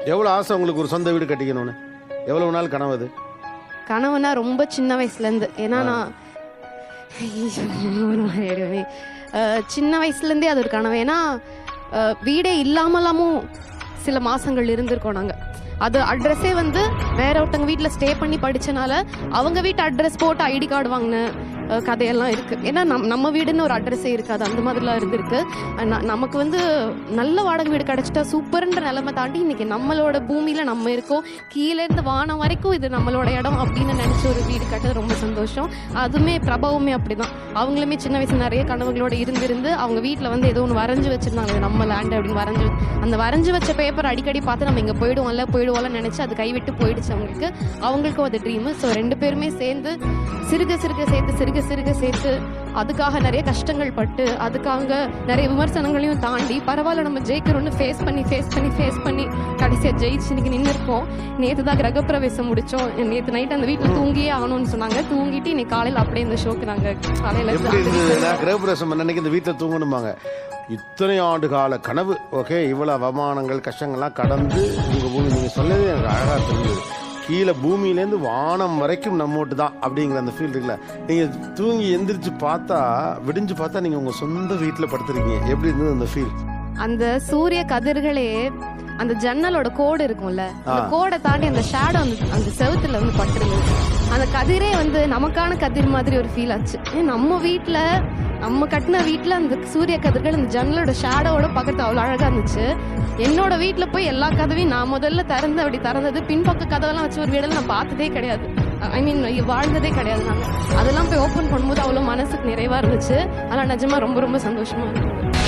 எவ்வளவு ஆசை உங்களுக்கு ஒரு சொந்த வீடு கட்டிக்கணும்னு? எவ்வளவு நாள் கனவு அது? கனவுனா ரொம்ப சின்ன வயசுல இருந்து. ஏன்னா நான் ஒரு மாதிரி ஆயிடுவேனே. சின்ன வயசுல இருந்தே அது ஒரு கனவு. ஏன்னா வீடே இல்லாமலாமும் சில மாசங்கள் இருந்திருக்கோம் நாங்க. அது அட்ரஸே வந்து வேற ஒருத்தவங்க வீட்டில் ஸ்டே பண்ணி படிச்சனால அவங்க வீட்டு அட்ரஸ் போட்டு ஐடி கார்டு வாங்கின கதையெல்லாம் இருக்கு. ஏன்னா நம்ம வீடுன்னு ஒரு அட்ரஸே இருக்காது, அந்த மாதிரிலாம் இருந்திருக்கு. நமக்கு வந்து நல்ல வாடகை வீடு கிடைச்சிட்டா சூப்பர்ன்ற நிலைமை தாண்டி இன்னைக்கு நம்மளோட பூமியில நம்ம இருக்கோம், கீழே இருந்து வானம் வரைக்கும் இது நம்மளோட இடம் அப்படின்னு நினைச்ச ஒரு வீடு கட்டது ரொம்ப சந்தோஷம். அதுவுமே பிரபாவுமே அப்படிதான். அவங்களுமே சின்ன வயசுல நிறைய கனவுகளோட இருந்து அவங்க வீட்டில் வந்து ஏதோ ஒன்று வரைஞ்சு வச்சிருந்தாங்க, நம்ம லேண்ட் அப்படின்னு அந்த வரைஞ்சு வச்ச பேப்பர் அடிக்கடி பார்த்து நம்ம இங்கே போயிடுவோம்ல நினைச்சு அது கைவிட்டு போயிடுச்சு அவங்களுக்கும் அது ட்ரீமு. ஸோ 2 பேருமே சேர்ந்து சிறுக சேர்த்து அதுக்காக நிறைய கஷ்டங்கள் பட்டு அதுக்காக நிறைய விமர்சனங்களையும் தாண்டி பரவாயில்ல நம்ம ஜெயிக்கிறோன்னு ஃபேஸ் பண்ணி கடைசியாக ஜெயிச்சு இன்னைக்கு நின்று இருக்கோம். நேற்று தான் கிரகப்பிரவேசம் முடிச்சோம். நேற்று நைட் அந்த வீட்டில் தூங்கியே ஆகணும்னு சொன்னாங்க. தூங்கிட்டு இன்னைக்கு காலையில் அப்படியே இந்த ஷோக்கு நாங்கள் காலையில் கிரகப்பிரவேசம் அன்னைக்கு இந்த வீட்டில் தூங்கணுமாங்க. இத்தனை ஆண்டு கால கனவு. ஓகே, இவ்வளோ அவமானங்கள் கஷ்டங்கள்லாம் கடந்து உங்கள் பூமி நீங்கள் சொன்னது எனக்கு அழகாக தெரிஞ்சது. கீழே பூமியிலேருந்து வானம் வரைக்கும் நம்மோட்டு தான் அப்படிங்கிற அந்த ஃபீல் இருக்குல்ல. நீங்கள் தூங்கி எந்திரிச்சு பார்த்தா விடிஞ்சு பார்த்தா நீங்கள் உங்கள் சொந்த வீட்டில் படுத்துருக்கீங்க. எப்படி இருந்தது அந்த ஃபீல்? அந்த சூரிய கதிர்களே அந்த ஜன்னலோட கோடு இருக்கும்ல, அந்த கோடை தாண்டி அந்த ஷேடோ அந்த செவுத்துல வந்து பட்டுருந்தது. அந்த கதிரே வந்து நமக்கான கதிர் மாதிரி ஒரு ஃபீல் ஆச்சு. நம்ம வீட்டில் நம்ம கட்டின வீட்டில் அந்த சூரிய கதிர்கள் அந்த ஜன்னலோட ஷேடோவோட பக்கத்து அவ்வளோ அழகாக இருந்துச்சு. என்னோட வீட்டில் போய் எல்லா கதவையும் நான் முதல்ல திறந்தது பின்பக்க கதவெல்லாம் வச்சு ஒரு வீடெல்லாம் நான் பார்த்ததே கிடையாது. ஐ மீன் வாழ்ந்ததே கிடையாது. நாங்கள் அதெல்லாம் போய் ஓப்பன் பண்ணும்போது அவ்வளோ மனசுக்கு நிறைவாக இருந்துச்சு. அதெல்லாம் நிஜமாக ரொம்ப ரொம்ப சந்தோஷமாக இருந்தது.